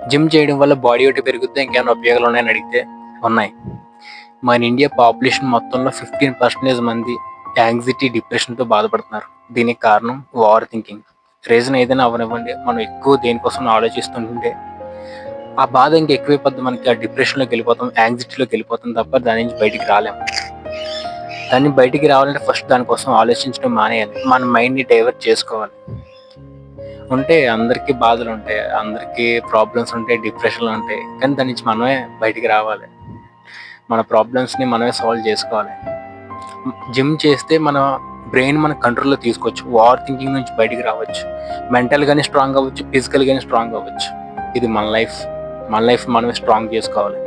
Gym చేయడం వల్ల body weight పెరుగుద్దా, ఇంకేమైనా ఉపయోగాలు ఉన్నాయని అడిగితే ఉన్నాయి. మన ఇండియా పాపులేషన్ మొత్తంలో 15% మంది యాంగ్జైటీ, డిప్రెషన్తో బాధపడుతున్నారు. దీనికి కారణం ఓవర్ థింకింగ్. రీజన్ ఏదైనా అవనివ్వండి, మనం ఎక్కువ దేనికోసం ఆలోచిస్తుంటే ఆ బాధ ఇంకా ఎక్కువైపోద్ది. మనకి ఆ డిప్రెషన్లోకి వెళ్ళిపోతాం, యాంగ్జైటీలోకి వెళ్ళిపోతాం తప్ప దాని నుంచి బయటికి రాలేము. దాన్ని బయటికి రావాలంటే ఫస్ట్ దానికోసం ఆలోచించడం మానేయాలి. మన మైండ్ని డైవర్ట్ చేసుకోవాలి. ఉంటే అందరికీ బాధలు ఉంటాయి, అందరికీ ప్రాబ్లమ్స్ ఉంటాయి, డిప్రెషన్లు ఉంటాయి. కానీ దాని నుంచి మనమే బయటికి రావాలి. మన ప్రాబ్లమ్స్ని మనమే సాల్వ్ చేసుకోవాలి. జిమ్ చేస్తే మన బ్రెయిన్ మన కంట్రోల్లో తీసుకోవచ్చు. ఓవర్ థింకింగ్ నుంచి బయటికి రావచ్చు. మెంటల్గానే స్ట్రాంగ్ అవ్వచ్చు, ఫిజికల్గానే స్ట్రాంగ్ అవ్వచ్చు. ఇది మన లైఫ్ మనమే స్ట్రాంగ్ చేసుకోవాలి.